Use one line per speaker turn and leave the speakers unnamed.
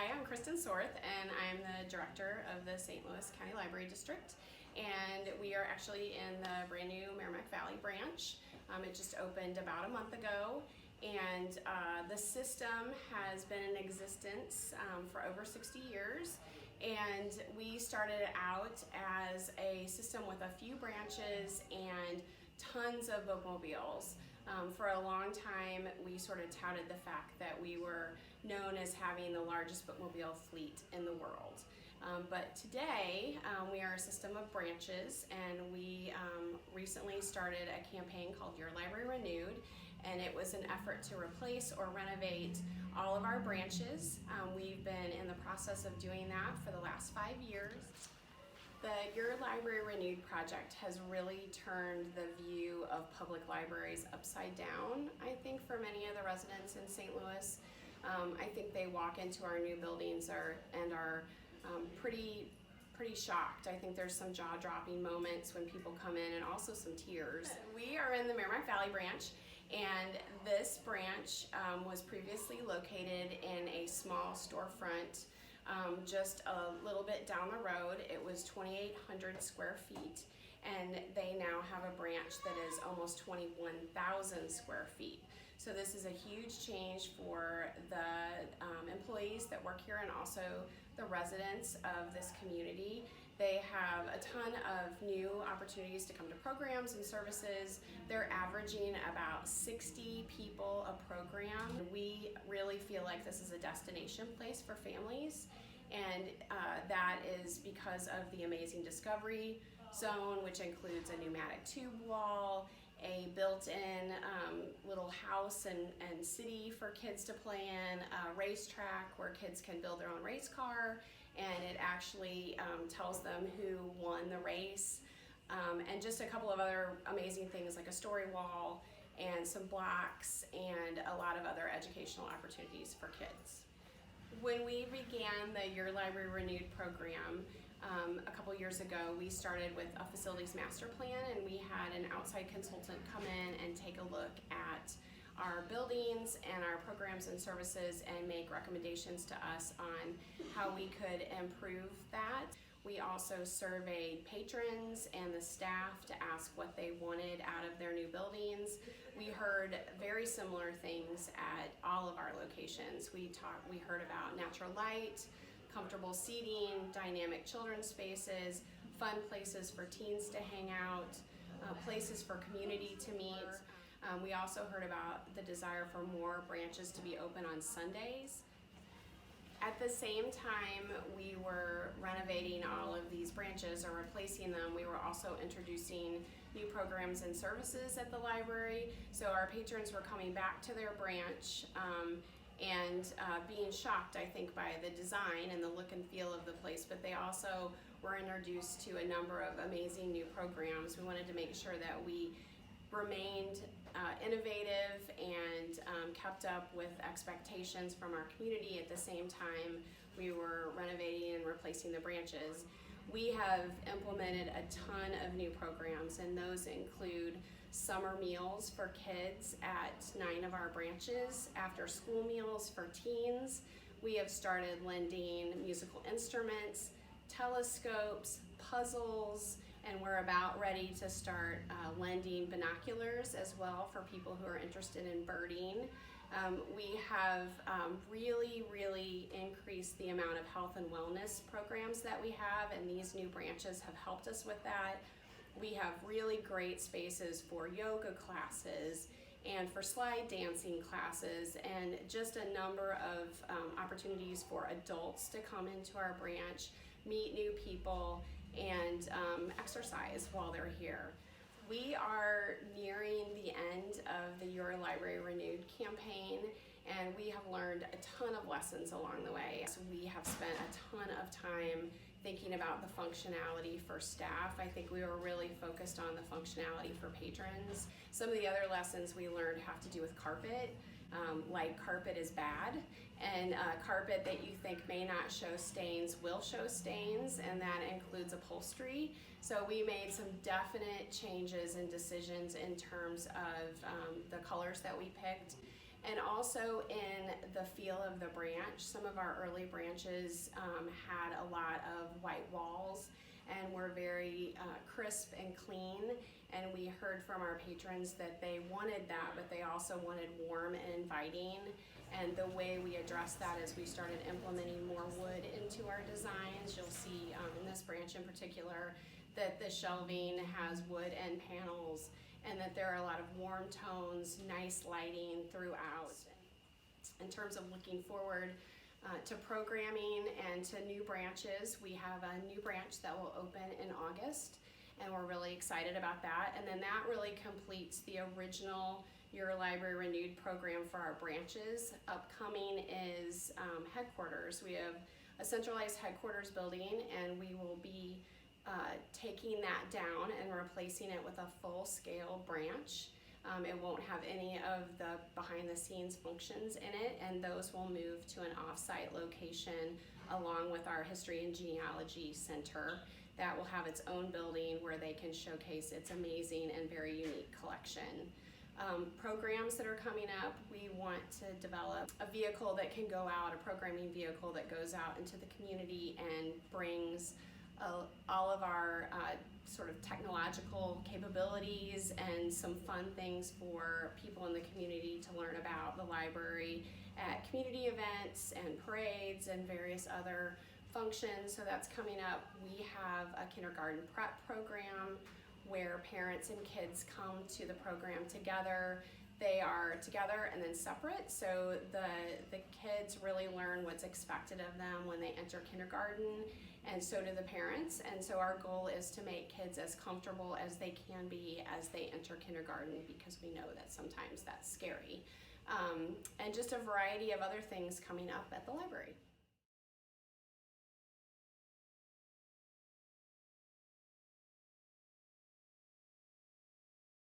Hi, I'm Kristen Sorth, and I'm the director of the St. Louis County Library District. And we are actually in the brand new Meramec Valley Branch. It just opened about a month ago, and the system has been in existence for over 60 years. And we started out as a system with a few branches and tons of bookmobiles. For a long time, we sort of touted the fact that we were known as having the largest bookmobile fleet in the world. But today, we are a system of branches, and we recently started a campaign called Your Library Renewed, and it was an effort to replace or renovate all of our branches. We've been in the process of doing that for the last 5 years. The Your Library Renewed project has really turned the view of public libraries upside down, I think, for many of the residents in St. Louis. I think they walk into our new buildings and are pretty shocked. I think there's some jaw-dropping moments when people come in, and also some tears. We are in the Meramec Valley Branch, and this branch was previously located in a small storefront just a little bit down the road. It was 2,800 square feet, and they now have a branch that is almost 21,000 square feet. So this is a huge change for the employees that work here and also the residents of this community. They have a ton of new opportunities to come to programs and services. They're averaging about 60 people a program. We really feel like this is a destination place for families, and that is because of the amazing Discovery Zone, which includes a pneumatic tube wall, a built-in little house and city for kids to play in, a racetrack where kids can build their own race car, and it actually tells them who won the race, and just a couple of other amazing things like a story wall and some blocks and a lot of other educational opportunities for kids. When we began the Your Library Renewed program, a couple years ago, we started with a facilities master plan, and we had an outside consultant come in and take a look at our buildings and our programs and services and make recommendations to us on how we could improve that. We also surveyed patrons and the staff to ask what they wanted out of their new buildings. We heard very similar things at all of our locations. We heard about natural light, comfortable seating, dynamic children's spaces, fun places for teens to hang out, places for community to meet. We also heard about the desire for more branches to be open on Sundays. At the same time we were renovating all of these branches or replacing them, we were also introducing new programs and services at the library. So our patrons were coming back to their branch and being shocked, I think, by the design and the look and feel of the place, but they also were introduced to a number of amazing new programs. We wanted to make sure that we remained innovative and kept up with expectations from our community. At the same time, we were renovating and replacing the branches. We have implemented a ton of new programs, and those include summer meals for kids at 9 of our branches, after school meals for teens. We have started lending musical instruments, telescopes, puzzles, and we're about ready to start lending binoculars as well for people who are interested in birding. We have really increased the amount of health and wellness programs that we have, and these new branches have helped us with that. We have really great spaces for yoga classes and for slide dancing classes, and just a number of opportunities for adults to come into our branch, meet new people, and exercise while they're here. We are nearing the end of the Your Library Renewed campaign, and we have learned a ton of lessons along the way. So we have spent a ton of time thinking about the functionality for staff. I think we were really focused on the functionality for patrons. Some of the other lessons we learned have to do with carpet. Like carpet is bad, and carpet that you think may not show stains will show stains, and that includes upholstery. So we made some definite changes and decisions in terms of the colors that we picked, And also in the feel of the branch, some of our early branches had a lot of white walls and were very crisp and clean. And we heard from our patrons that they wanted that, but they also wanted warm and inviting. And the way we addressed that is we started implementing more wood into our designs. You'll see in this branch in particular that the shelving has wood and panels, and that there are a lot of warm tones, nice lighting throughout. In terms of looking forward to programming and to new branches, we have a new branch that will open in August, and we're really excited about that. And then that really completes the original Your Library Renewed program for our branches. Upcoming is headquarters. We have a centralized headquarters building, and we will be taking that down and replacing it with a full-scale branch. It won't have any of the behind-the-scenes functions in it, and those will move to an off-site location along with our History and Genealogy Center. That will have its own building where they can showcase its amazing and very unique collection. Programs that are coming up, we want to develop a vehicle that can go out, a programming vehicle that goes out into the community and brings all of our sort of technological capabilities and some fun things for people in the community to learn about the library at community events and parades and various other functions. So that's coming up. We have a kindergarten prep program where parents and kids come to the program together. They are together and then separate, so the kids really learn what's expected of them when they enter kindergarten, and so do the parents. And so our goal is to make kids as comfortable as they can be as they enter kindergarten, because we know that sometimes that's scary. And just a variety of other things coming up at the library.